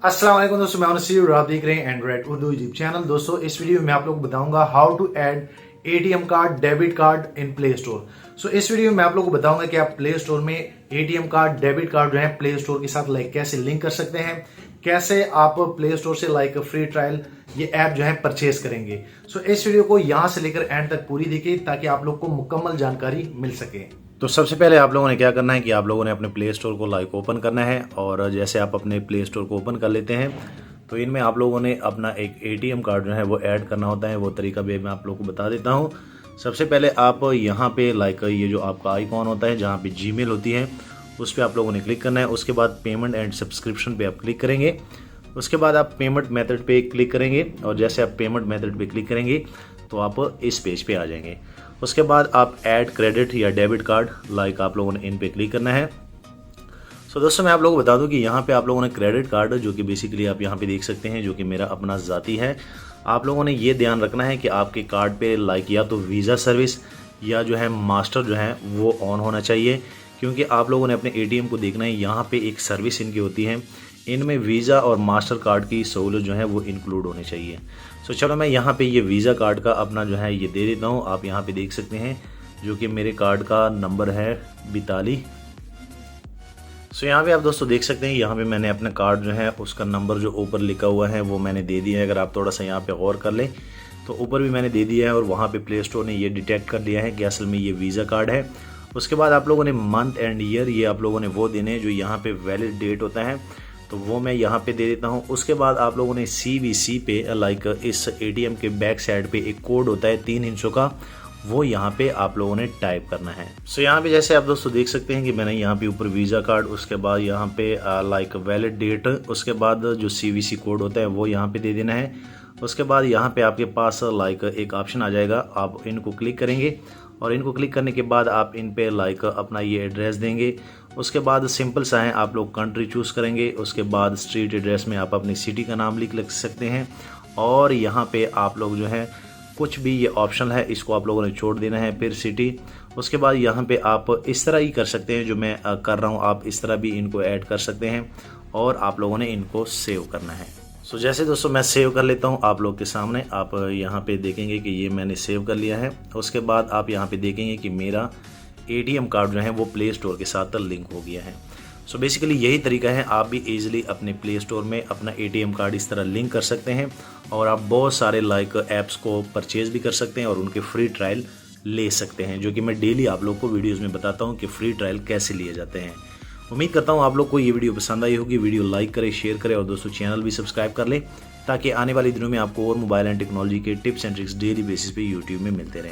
अस्सलाम वालेकुम दोस्तों, मैं नसीर और आप देख रहे हैं एंड्रॉइड उर्दू यूट्यूब चैनल। दोस्तों इस वीडियो में मैं आप लोगों को बताऊंगा how to add ATM card, debit card in Play Store. So इस वीडियो में मैं आप लोगों को बताऊंगा कि आप प्ले स्टोर में एटीएम कार्ड, डेबिट कार्ड जो है प्ले स्टोर के साथ कैसे लिंक कर सकते हैं, कैसे आप प्ले स्टोर से फ्री ट्रायल ये ऐप जो है परचेज करेंगे। सो इस वीडियो को यहां से लेकर एंड तक पूरी देखिए ताकि आप लोग को मुकम्मल जानकारी मिल सके। तो सबसे पहले आप लोगों ने क्या करना है कि आप लोगों ने अपने प्ले स्टोर को ओपन करना है, और जैसे आप अपने प्ले स्टोर को ओपन कर लेते हैं तो इनमें आप लोगों ने अपना एक एटीएम कार्ड जो है वो ऐड करना होता है। वो तरीका भी मैं आप लोगों को बता देता हूँ। सबसे पहले आप यहाँ पे ये जो आपका आइकॉन होता है जहाँ पे जीमेल होती है उस पर आप लोगों ने क्लिक करना है। उसके बाद पेमेंट एंड सब्सक्रिप्शन पे आप क्लिक करेंगे। उसके बाद आप पेमेंट मेथड पे क्लिक करेंगे, और जैसे आप पेमेंट मेथड पे क्लिक करेंगे तो आप इस पेज पे आ जाएंगे। उसके बाद आप ऐड क्रेडिट या डेबिट कार्ड आप लोगों ने इन पे क्लिक करना है। सो दोस्तों मैं आप लोगों को बता दूं कि यहाँ पे आप लोगों ने क्रेडिट कार्ड जो कि बेसिकली आप यहाँ पे देख सकते हैं, जो कि मेरा अपना ज़ाती है। आप लोगों ने ये ध्यान रखना है कि आपके कार्ड पे या तो वीज़ा सर्विस या जो है मास्टर जो है वो ऑन होना चाहिए, क्योंकि आप लोगों ने अपने एटीएम को देखना है। यहाँ पे एक सर्विस इनकी होती है, इनमें वीज़ा और मास्टर कार्ड की सहूलत जो है वो इंक्लूड होनी चाहिए। सो चलो मैं यहाँ पे ये वीज़ा कार्ड का अपना जो है ये दे देता हूँ। आप यहाँ पे देख सकते हैं जो कि मेरे कार्ड का नंबर है 42। सो यहाँ पे आप दोस्तों देख सकते हैं, यहाँ पे मैंने अपना कार्ड जो है उसका नंबर जो ऊपर लिखा हुआ है वो मैंने दे दिया है। अगर आप थोड़ा सा यहाँ पे गौर कर लें तो ऊपर भी मैंने दे दिया है, और वहाँ पे प्ले स्टोर ने ये डिटेक्ट कर लिया है कि असल में ये वीज़ा कार्ड है। उसके बाद आप लोगों ने मंथ एंड ईयर ये आप लोगों ने वो देने हैं जो यहाँ पे वैलिड डेट होता है, तो वो मैं यहाँ पे दे देता हूँ। उसके बाद आप लोगों ने CVC पे इस एटीएम के बैक साइड पे एक कोड होता है 3 हिस्सों का, वो यहाँ पे आप लोगों ने टाइप करना है। सो यहाँ पे जैसे आप दोस्तों देख सकते हैं कि मैंने यहाँ पे ऊपर वीज़ा कार्ड, उसके बाद यहाँ पे वैलिड डेट, उसके बाद जो CVC कोड होता है वो यहाँ पे दे देना है। उसके बाद यहाँ पे आपके पास एक ऑप्शन आ जाएगा, आप इनको क्लिक करेंगे, और इनको क्लिक करने के बाद आप इन पे अपना ये एड्रेस देंगे। उसके बाद सिंपल सा है, आप लोग कंट्री चूज़ करेंगे। उसके बाद स्ट्रीट एड्रेस में आप अपनी सिटी का नाम लिख सकते हैं, और यहाँ पे आप लोग जो है कुछ भी ये ऑप्शन है इसको आप लोगों ने छोड़ देना है, फिर सिटी। उसके बाद यहाँ पे आप इस तरह ही कर सकते हैं जो मैं कर रहा हूँ, आप इस तरह भी इनको ऐड कर सकते हैं, और आप लोगों ने इनको सेव करना है। सो जैसे दोस्तों मैं सेव कर लेता हूँ आप लोग के सामने, आप यहाँ पे देखेंगे कि ये मैंने सेव कर लिया है। उसके बाद आप यहाँ पे देखेंगे कि मेरा एटीएम कार्ड जो है वो प्ले स्टोर के साथ लिंक हो गया है। सो बेसिकली यही तरीका है, आप भी ईजिली अपने प्ले स्टोर में अपना एटीएम कार्ड इस तरह लिंक कर सकते हैं, और आप बहुत सारे ऐप्स को परचेज भी कर सकते हैं और उनके फ्री ट्रायल ले सकते हैं, जो कि मैं डेली आप लोग को वीडियोज़ में बताता हूँ कि फ्री ट्रायल कैसे लिए जाते हैं। उम्मीद करता हूँ आप लोग को ये वीडियो पसंद आई होगी। वीडियो लाइक करें, शेयर करें, और दोस्तों चैनल भी सब्सक्राइब कर लें ताकि आने वाले दिनों में आपको और मोबाइल एंड टेक्नोलॉजी के tips and tricks daily basis पे यूट्यूब में मिलते रहें।